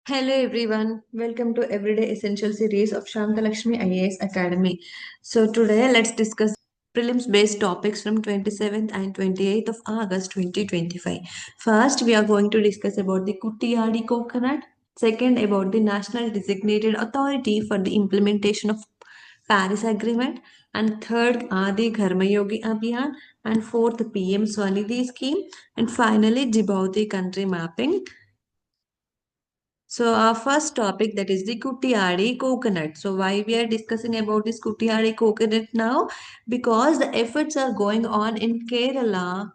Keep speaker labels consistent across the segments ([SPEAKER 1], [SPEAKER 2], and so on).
[SPEAKER 1] Hello everyone, welcome to Everyday Essential series of Shantha Lakshmi IAS Academy. So today let's discuss prelims based topics from 27th and 28th of August 2025. First, we are going to discuss about the Kuttiyadi coconut. Second, about the National Designated Authority for the Implementation of Paris Agreement. And third, Adi Gharmayogi Abhiyan. And fourth, PM Swanidhi scheme. And finally, Djibouti country mapping. So our first topic, that is the Kuttiyadi coconut. So why we are discussing about this Kuttiyadi coconut now? Because the efforts are going on in Kerala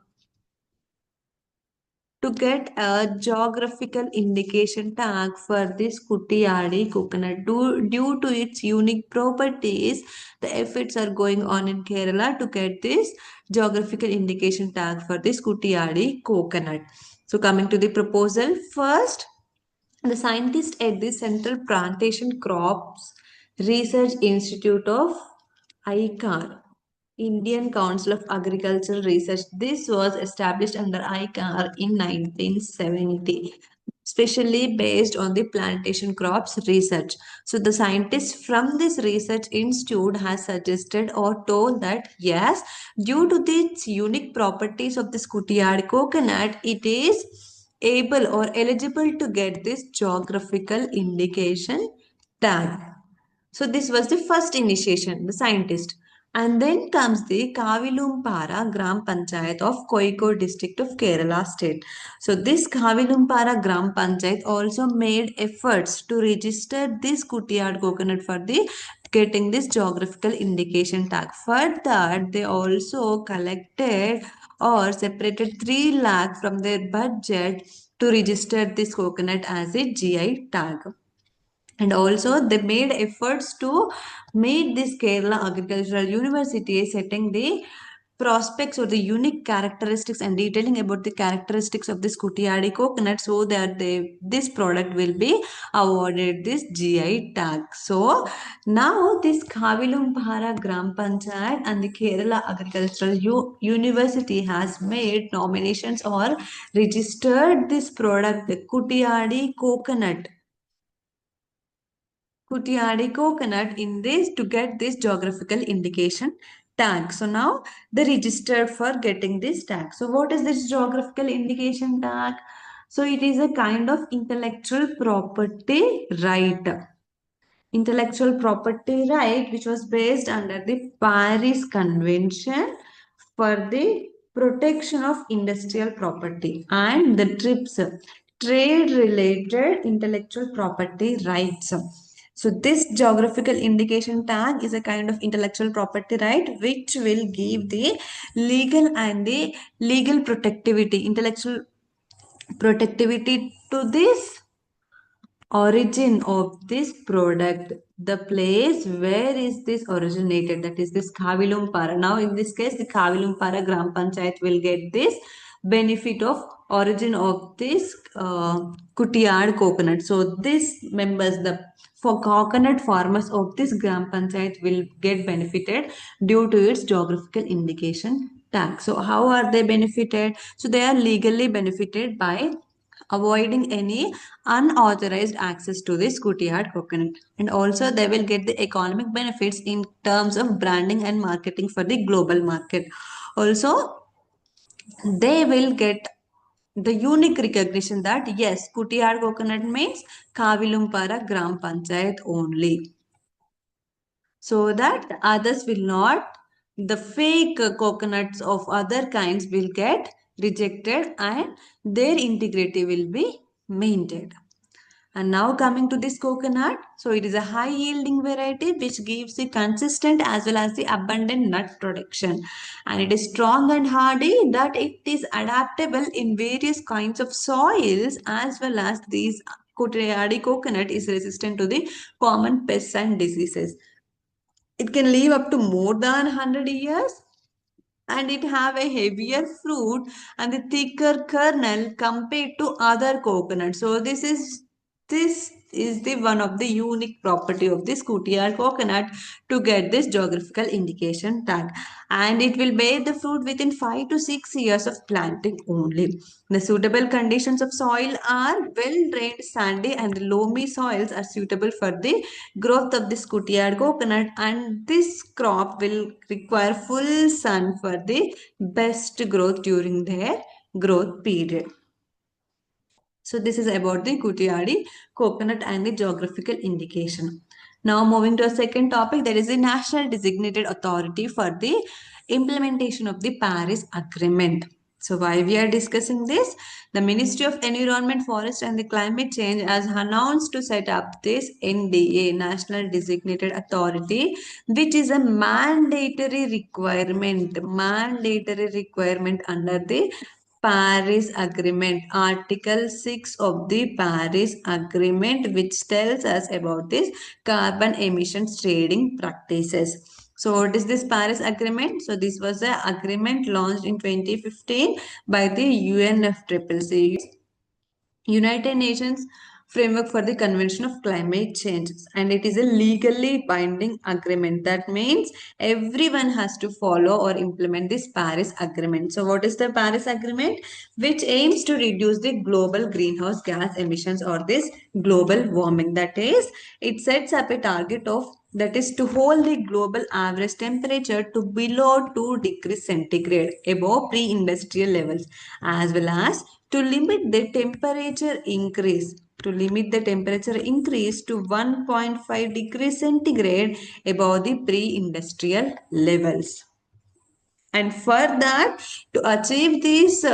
[SPEAKER 1] to get a geographical indication tag for this Kuttiyadi coconut. Due to its unique properties, the efforts are going on in Kerala to get this geographical indication tag for this Kuttiyadi coconut. So coming to the proposal, first, the scientist at the Central Plantation Crops Research Institute of ICAR, Indian Council of Agricultural Research. This was established under ICAR in 1970, specially based on the plantation crops research. So the scientists from this research institute has suggested or told that yes, due to its unique properties of this Kuttiyadi coconut, it is able or eligible to get this geographical indication tag. So this was the first initiation, the scientist. And then comes the Kavilumpara Gram Panchayat of Kozhikode district of Kerala state. So this Kavilumpara Gram Panchayat also made efforts to register this Kuttiyad coconut for the getting this geographical indication tag. For that, they also collected or separated 3 lakh from their budget to register this coconut as a GI tag. And also they made efforts to meet this Kerala Agricultural University, setting the prospects or the unique characteristics and detailing about the characteristics of this Kuttiyadi coconut, so that this product will be awarded this GI tag. So now this Kavilumpara Gram Panchayat and the Kerala Agricultural University has made nominations or registered this product, the Kuttiyadi coconut coconut in this to get this geographical indication tag. So now they registered for getting this tag. So what is this geographical indication tag? So it is a kind of intellectual property right. Intellectual property right which was based under the Paris Convention for the protection of industrial property and the TRIPS, trade related intellectual property rights. So this geographical indication tag is a kind of intellectual property right which will give the legal and the legal protectivity, intellectual protectivity to this origin of this product, the place where is this originated, that is this Kavilumpara. Now in this case the Kavilumpara Gram Panchayat will get this benefit of origin of this Kuttiyad coconut. So these members, the for coconut farmers of this Gram Panchayat will get benefited due to its geographical indication tag. So how are they benefited? So they are legally benefited by avoiding any unauthorized access to this Kuttiyad coconut. And also they will get the economic benefits in terms of branding and marketing for the global market. Also, they will get the unique recognition that yes, Kuttiyad coconut means Kavilumpara Gram Panchayat only. So that others will not, the fake coconuts of other kinds will get rejected and their integrity will be maintained. And now coming to this coconut, so it is a high yielding variety which gives the consistent as well as the abundant nut production. And it is strong and hardy, that it is adaptable in various kinds of soils, as well as these Kuttiyadi coconut is resistant to the common pests and diseases. It can live up to more than 100 years, and it have a heavier fruit and the thicker kernel compared to other coconuts. So this is this is the one of the unique property of this cootie coconut to get this geographical indication tag, and it will bear the fruit within 5 to 6 years of planting only. The suitable conditions of soil are well drained, sandy and loamy soils are suitable for the growth of this cootie coconut, and this crop will require full sun for the best growth during their growth period. So this is about the Kutiyadi coconut and the geographical indication. Now moving to a second topic, there is the national designated authority for the implementation of the Paris Agreement. So why we are discussing this? The Ministry of Environment, Forest and the Climate Change has announced to set up this NDA, National Designated Authority, which is a mandatory requirement under the Paris Agreement, Article 6 of the Paris Agreement, which tells us about this carbon emissions trading practices. So, what is this Paris Agreement? So, this was the agreement launched in 2015 by the UNFCCC, United Nations Framework for the Convention of Climate Change, and it is a legally binding agreement. That means everyone has to follow or implement this Paris Agreement. So, what is the Paris Agreement? Which aims to reduce the global greenhouse gas emissions or this global warming. That is, it sets up a target of that is to hold the global average temperature to below 2 degrees centigrade above pre-industrial levels, as well as to limit the temperature increase to 1.5 degrees centigrade above the pre-industrial levels. And for that, to achieve these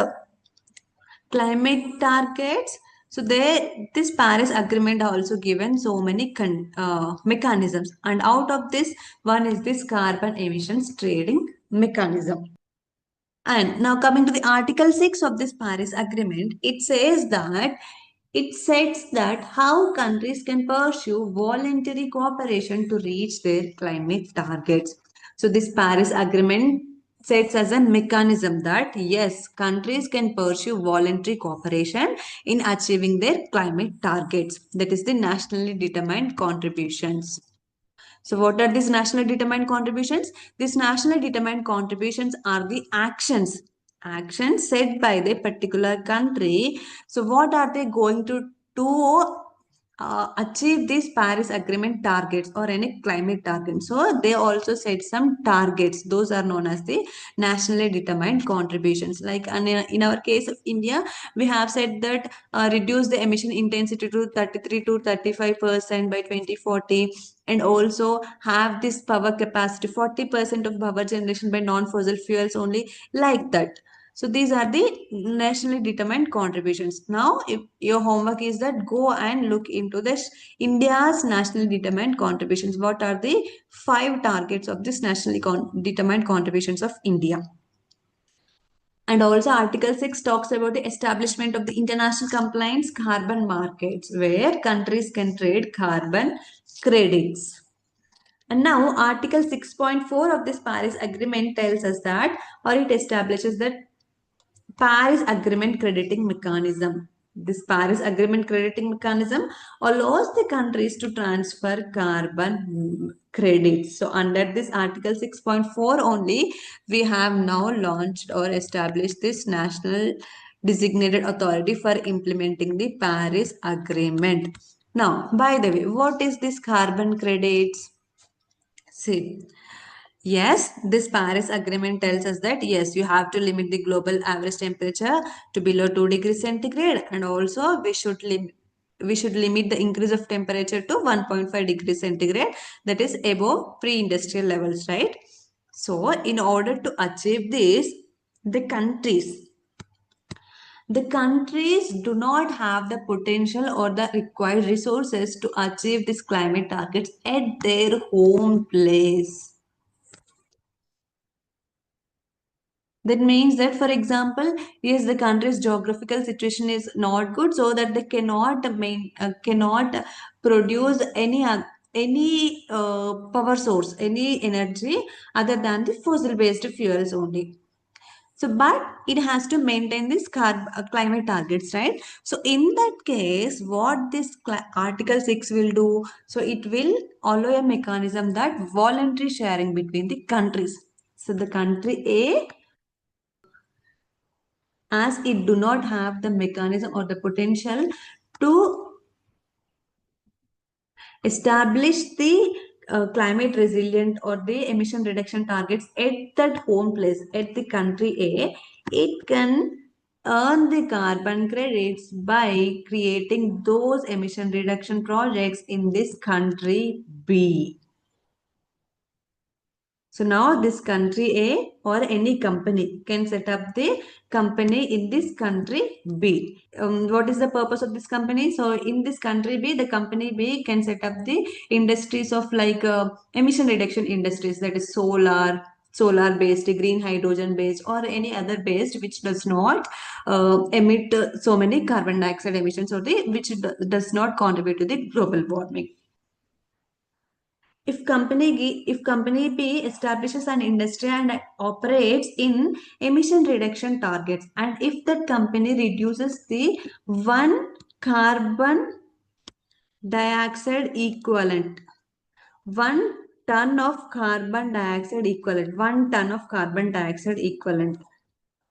[SPEAKER 1] climate targets, so this Paris Agreement also given so many mechanisms, and out of this one is this carbon emissions trading mechanism. And now coming to the Article 6 of this Paris Agreement, it sets that how countries can pursue voluntary cooperation to reach their climate targets. So this Paris Agreement sets as a mechanism that yes, countries can pursue voluntary cooperation in achieving their climate targets. That is the nationally determined contributions. So what are these nationally determined contributions? These nationally determined contributions are the actions set by the particular country. So what are they going to do achieve these Paris Agreement targets or any climate target? So they also set some targets. Those are known as the nationally determined contributions. Like in our case of India, we have said that reduce the emission intensity to 33 to 35% by 2040, and also have this power capacity 40% of power generation by non-fossil fuels only, like that. So these are the nationally determined contributions. Now, if your homework is that go and look into this India's nationally determined contributions. What are the 5 targets of this nationally determined contributions of India? And also Article 6 talks about the establishment of the international compliance carbon markets where countries can trade carbon credits. And now Article 6.4 of this Paris Agreement tells us that, or it establishes that Paris Agreement crediting mechanism. This Paris Agreement crediting mechanism allows the countries to transfer carbon credits. So under this Article 6.4 only, we have now launched or established this national designated authority for implementing the Paris Agreement. Now, by the way, what is this carbon credits? See, yes, this Paris Agreement tells us that yes, you have to limit the global average temperature to below 2 degrees centigrade, and also we should limit the increase of temperature to 1.5 degrees centigrade, that is above pre-industrial levels, right? So, in order to achieve this, the countries the countries do not have the potential or the required resources to achieve these climate targets at their home place. That means that, for example, yes, the country's geographical situation is not good, so that they cannot produce any power source, any energy other than the fossil-based fuels only. So, but it has to maintain this climate targets, right? So, in that case, what this Article 6 will do, so it will allow a mechanism that voluntary sharing between the countries. So, the country A, as it do not have the mechanism or the potential to establish the climate resilient or the emission reduction targets at that home place, at the country A, it can earn the carbon credits by creating those emission reduction projects in this country B. So now this country A or any company can set up the company in this country B. What is the purpose of this company? So in this country B, the company B can set up the industries of like emission reduction industries, that is solar based, green hydrogen based, or any other based which does not emit so many carbon dioxide emissions, or the which does not contribute to the global warming. If company B establishes an industry and operates in emission reduction targets, and if that company reduces the one carbon dioxide equivalent, 1 ton of carbon dioxide equivalent, 1 ton of carbon dioxide equivalent,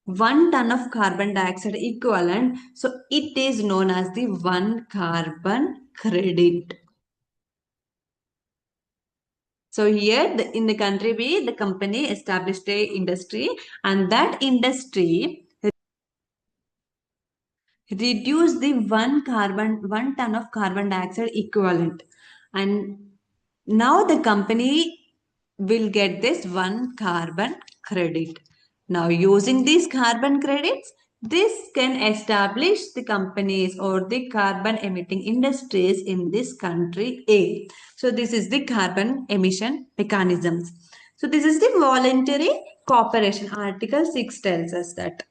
[SPEAKER 1] 1 ton of carbon dioxide equivalent, so it is known as the one carbon credit. So here in the country B, the company established a industry, and that industry reduced the 1 ton of carbon dioxide equivalent. And now the company will get this one carbon credit. Now using these carbon credits, this can establish the companies or the carbon emitting industries in this country A. So this is the carbon emission mechanisms. So this is the voluntary cooperation. Article 6 tells us that.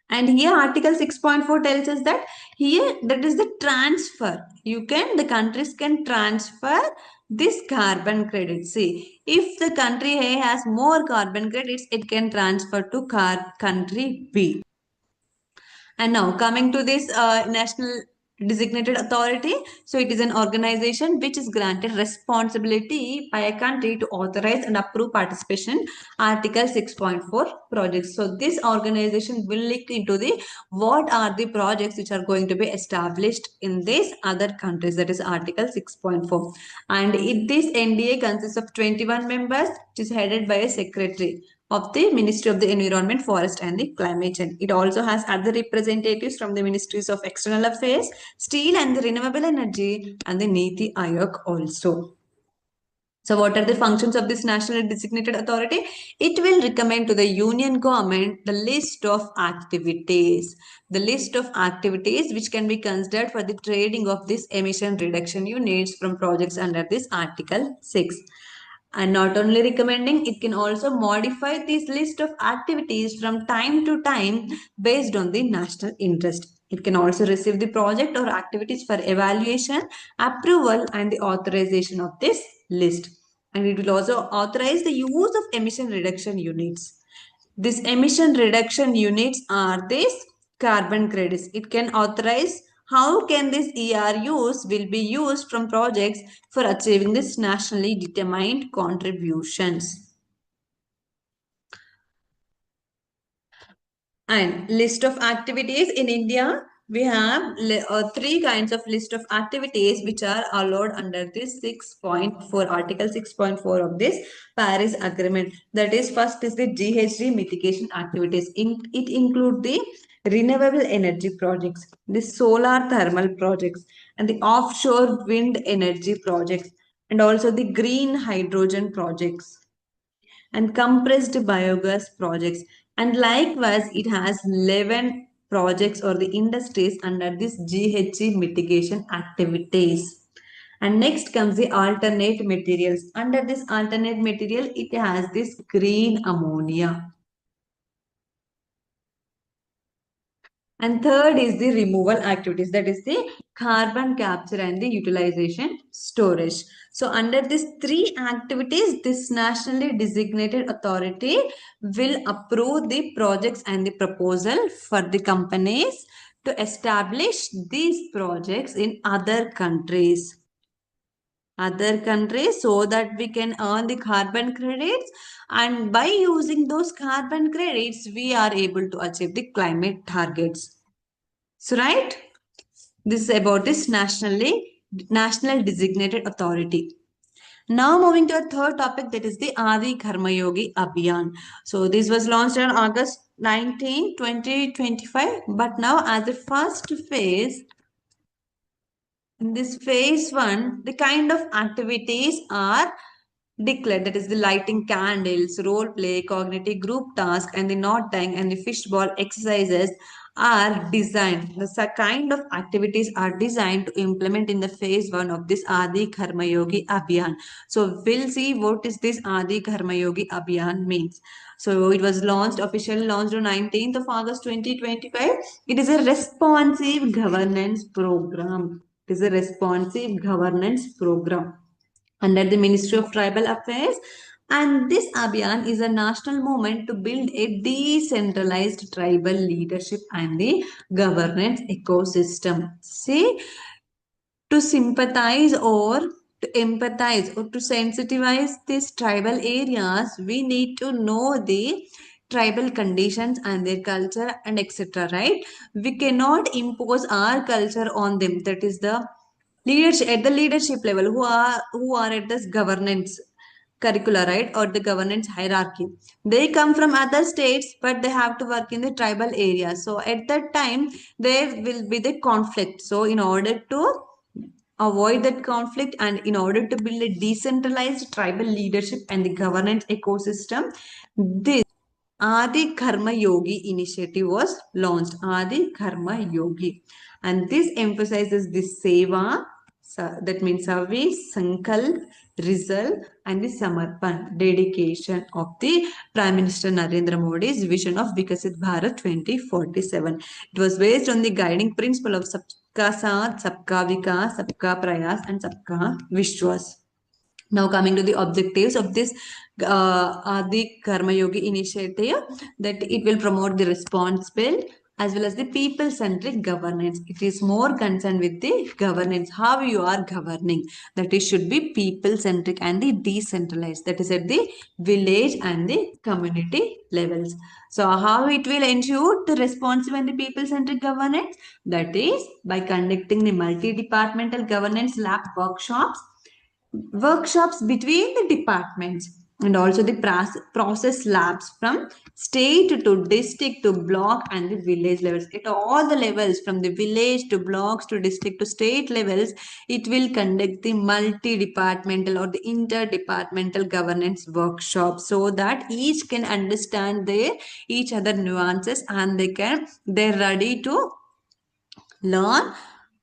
[SPEAKER 1] And here Article 6.4 tells us that here that is the transfer. The countries can transfer this carbon credit. See, if the country A has more carbon credits, it can transfer to country B. And now coming to this national designated authority. So it is an organization which is granted responsibility by a country to authorize and approve participation Article 6.4 projects. So this organization will look into the what are the projects which are going to be established in these other countries. That is Article 6.4. And this NDA consists of 21 members, which is headed by a secretary of the Ministry of the Environment, Forest and the Climate Change. It also has other representatives from the Ministries of External Affairs, Steel and the Renewable Energy, and the Niti Aayog also. So what are the functions of this national designated authority? It will recommend to the union government the list of activities. The list of activities which can be considered for the trading of these emission reduction units from projects under this Article 6. And not only recommending, it can also modify this list of activities from time to time based on the national interest. It can also receive the project or activities for evaluation, approval, and the authorization of this list. And it will also authorize the use of emission reduction units. These emission reduction units are these carbon credits. It can authorize how can these ERUs will be used from projects for achieving this nationally determined contributions. And list of activities in India, we have three kinds of list of activities which are allowed under this 6.4 Article 6.4 of this Paris Agreement. That is, first is the GHG mitigation activities. It include the renewable energy projects, the solar thermal projects, and the offshore wind energy projects, and also the green hydrogen projects and compressed biogas projects. And likewise, it has 11 projects or the industries under this GHG mitigation activities. And next comes the alternate materials. Under this alternate material, it has this green ammonia. And third is the removal activities, that is the carbon capture and the utilization storage. So under these three activities, this nationally designated authority will approve the projects and the proposal for the companies to establish these projects in other countries so that we can earn the carbon credits, and by using those carbon credits we are able to achieve the climate targets. So right, this is about this national designated authority. Now moving to a third topic, that is the Adi Karma Yogi Abhiyan. So this was launched on August 19, 2025, but now as the first phase, in this phase one, the kind of activities are declared, that is the lighting candles, role play, cognitive group task, and the knot tying and the fishball exercises are designed. The kind of activities are designed to implement in the phase one of this Adi Karma Yogi Abhiyan. So we'll see what is this Adi Karma Yogi Abhiyan means. So it was officially launched on 19th of August 2025. It is a responsive governance program. It is a responsive governance program under the Ministry of Tribal Affairs. And this Abhiyan is a national movement to build a decentralized tribal leadership and the governance ecosystem. See, to sympathize or to empathize or to sensitize these tribal areas, we need to know the tribal conditions and their culture and etc. Right? We cannot impose our culture on them. That is the leadership at the leadership level who are at this governance curricula, right, or the governance hierarchy. They come from other states, but they have to work in the tribal area. So at that time, there will be the conflict. So in order to avoid that conflict and in order to build a decentralized tribal leadership and the governance ecosystem, this Adi Karma Yogi initiative was launched. Adi Karma Yogi. And this emphasizes the seva, that means service, sankalp, result, and the samarpan, dedication of the Prime Minister Narendra Modi's vision of Vikasit Bharat 2047. It was based on the guiding principle of Sabka Saath, Sabka Vikas, Sabka Prayas, and Sabka Vishwas. Now coming to the objectives of this Adi Karma Yogi initiative, that it will promote the responsible as well as the people-centric governance. It is more concerned with the governance, how you are governing. That it should be people-centric and the decentralized. That is at the village and the community levels. So how it will ensure the responsive and the people-centric governance? That is by conducting the multi-departmental governance lab workshops between the departments, and also the process labs from state to district to block and the village levels. At all the levels, from the village to blocks to district to state levels, it will conduct the multi-departmental or the interdepartmental governance workshops, so that each can understand their each other nuances and they're ready to learn,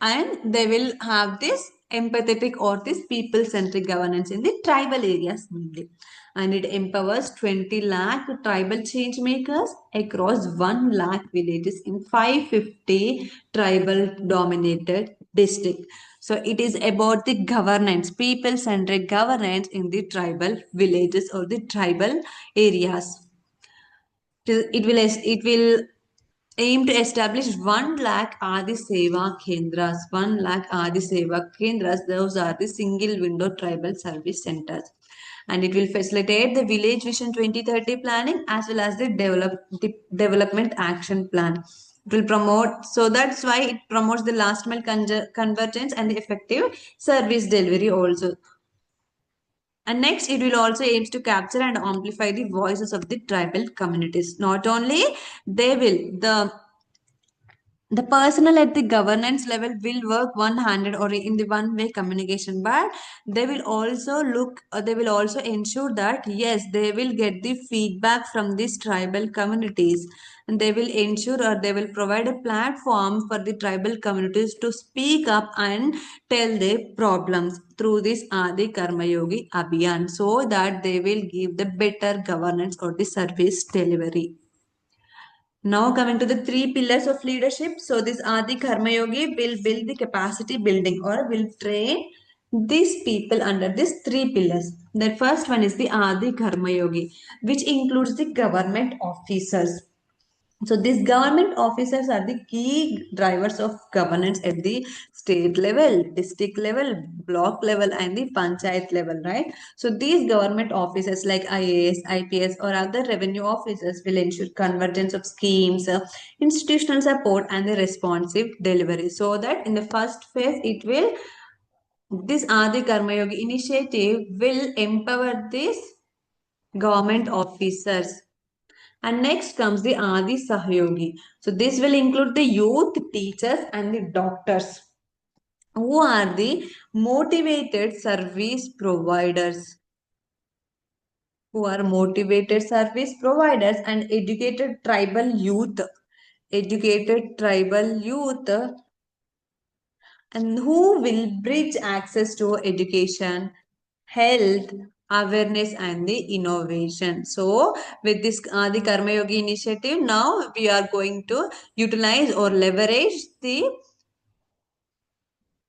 [SPEAKER 1] and they will have this empathetic or this people-centric governance in the tribal areas mainly. And it empowers 20 lakh tribal change makers across 1 lakh villages in 550 tribal dominated district. So it is about the governance, people-centric governance in the tribal villages or the tribal areas. It will aim to establish 1 lakh Adi Seva Kendras. 1 lakh Adi Seva Kendras, those are the single window tribal service centers. And it will facilitate the Village Vision 2030 planning as well as the development action plan. It will promote, so that's why it promotes the last mile convergence and the effective service delivery also. And next, it will also aims to capture and amplify the voices of the tribal communities. Not only they will, the personnel at the governance level will work one-handed or in the one-way communication, but they will also ensure that yes, they will get the feedback from these tribal communities, and they will ensure or they will provide a platform for the tribal communities to speak up and tell their problems through this Adi Karma Yogi Abhiyan, so that they will give the better governance or the service delivery. Now coming to the three pillars of leadership. So this Adi Karma Yogi will build the capacity building or will train these people under these three pillars. The first one is the Adi Karma Yogi, which includes the government officers. So these government officers are the key drivers of governance at the state level, district level, block level, and the panchayat level, right? So these government officers like IAS, IPS, or other revenue officers will ensure convergence of schemes, institutional support, and the responsive delivery. So that in the first phase, this Adi Karma Yogi initiative will empower these government officers. And next comes the Adi Sahyogi. So this will include the youth, teachers, and the doctors, who are the motivated service providers. Who are motivated service providers and educated tribal youth. Educated tribal youth, and who will bridge access to education, health, awareness, and the innovation. So with this the Karma Yogi initiative, now we are going to utilize or leverage the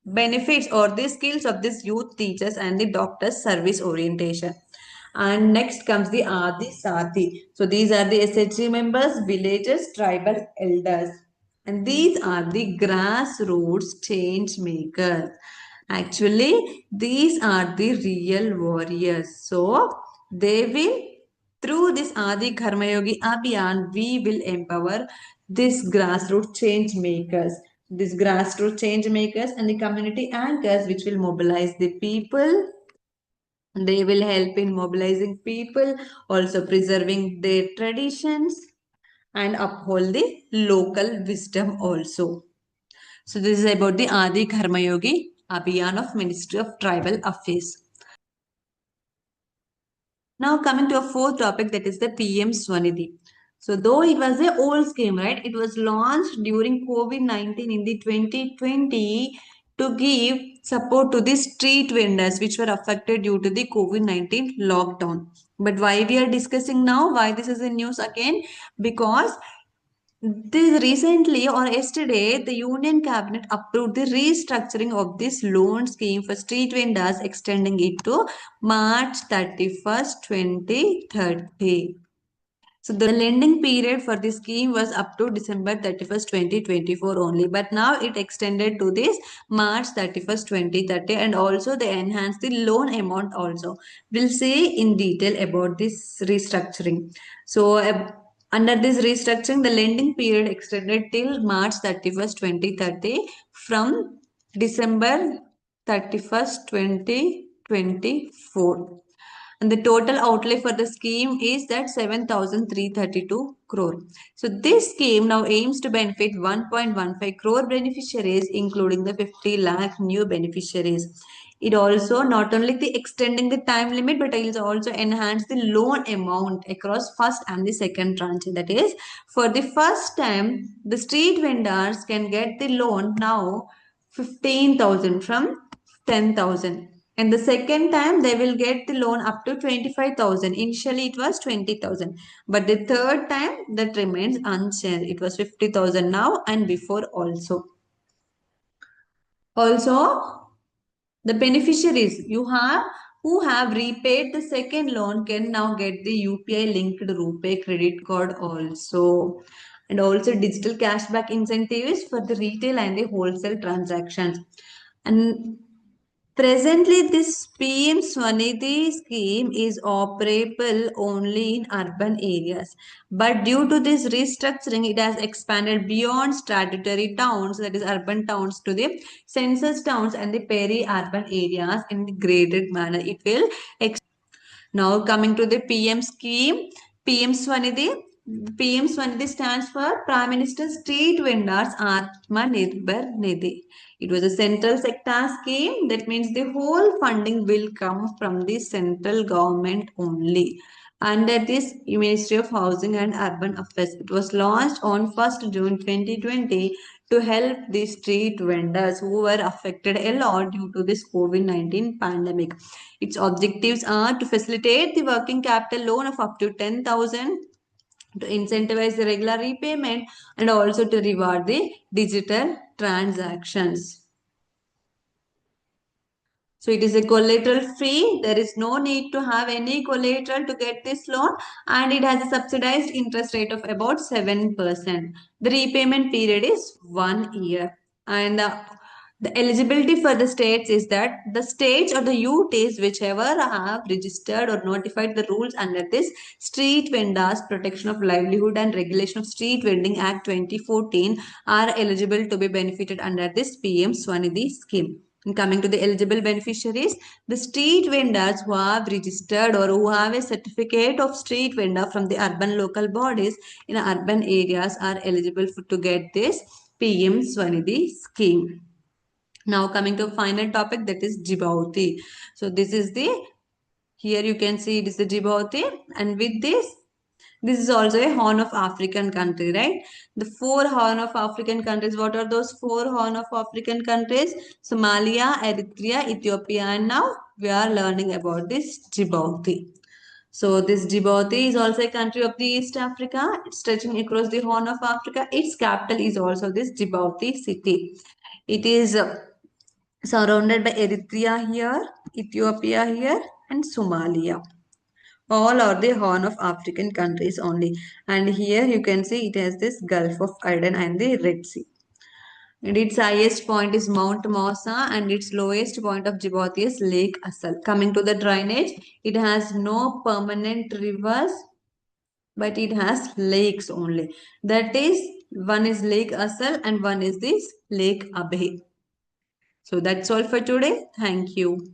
[SPEAKER 1] benefits or the skills of this youth teachers and the doctors service orientation. And next comes the Adi Sati. So these are the SHG members, villagers, tribal elders. And these are the grassroots change makers. Actually, these are the real warriors. So they will, through this Adi Karma Yogi Abhiyan, we will empower these grassroots change makers. These grassroots change makers and the community anchors, which will mobilize the people. They will help in mobilizing people, also preserving their traditions and uphold the local wisdom also. So this is about the Adi Karma Yogi Abhiyan of Ministry of Tribal Affairs. Now coming to a fourth topic, that is the PM Swanidhi. So though it was an old scheme, right? It was launched during COVID-19 in the 2020 to give support to the street vendors which were affected due to the COVID-19 lockdown. But why we are discussing now, why this is in news again? Because this recently or yesterday, the Union Cabinet approved the restructuring of this loan scheme for street vendors, extending it to March 31st, 2030. So the lending period for this scheme was up to December 31st, 2024 only. But now it extended to this March 31st, 2030, and also they enhanced the loan amount also. We'll see in detail about this restructuring. So under this restructuring, the lending period extended till March 31st, 2030 from December 31st, 2024. And the total outlay for the scheme is that 7,332 crore. So this scheme now aims to benefit 1.15 crore beneficiaries, including the 50 lakh new beneficiaries. It also not only the extending the time limit, but it will also enhance the loan amount across first and the second tranche. That is, for the first time, the street vendors can get the loan now 15,000 from 10,000. And the second time they will get the loan up to 25,000. Initially it was 20,000. But the third time that remains unchanged. It was 50,000 now and before also. Also, the beneficiaries who have repaid the second loan can now get the UPI linked RuPay credit card also. And also digital cashback incentives for the retail and the wholesale transactions. And presently, this PM Swanidhi scheme is operable only in urban areas. But due to this restructuring, it has expanded beyond statutory towns, that is urban towns, to the census towns and the peri-urban areas in the graded manner. It will now coming to the PM scheme, PM Swanidhi. PM Swanidhi stands for Prime Minister Street Vendors Atmanirbhar Nidhi. It was a central sector scheme. That means the whole funding will come from the central government only. Under this Ministry of Housing and Urban Affairs, it was launched on 1st June 2020 to help the street vendors who were affected a lot due to this COVID-19 pandemic. Its objectives are to facilitate the working capital loan of up to 10,000 to incentivize the regular repayment and also to reward the digital transactions. So it is a collateral free. There is no need to have any collateral to get this loan, and it has a subsidized interest rate of about 7%. The repayment period is 1 year. And the eligibility for the states is that the states or the UTs whichever have registered or notified the rules under this Street Vendors Protection of Livelihood and Regulation of Street Vending Act 2014 are eligible to be benefited under this PM Swanidhi scheme. And coming to the eligible beneficiaries, the street vendors who have registered or who have a certificate of street vendor from the urban local bodies in urban areas are eligible to get this PM Swanidhi scheme. Now coming to final topic, that is Djibouti. So this is the, here you can see it is the Djibouti, and with this is also a Horn of African country, right? The four Horn of African countries. What are those four Horn of African countries? Somalia, Eritrea, Ethiopia, and now we are learning about this Djibouti. So this Djibouti is also a country of the East Africa. It's stretching across the Horn of Africa. Its capital is also this Djibouti city. It is surrounded by Eritrea here, Ethiopia here, and Somalia. All are the Horn of African countries only. And here you can see it has this Gulf of Aden and the Red Sea. And its highest point is Mount Mosa, and its lowest point of Djibouti is Lake Assal. Coming to the drainage, it has no permanent rivers, but it has lakes only. That is, one is Lake Assal and one is this Lake Abe. So that's all for today. Thank you.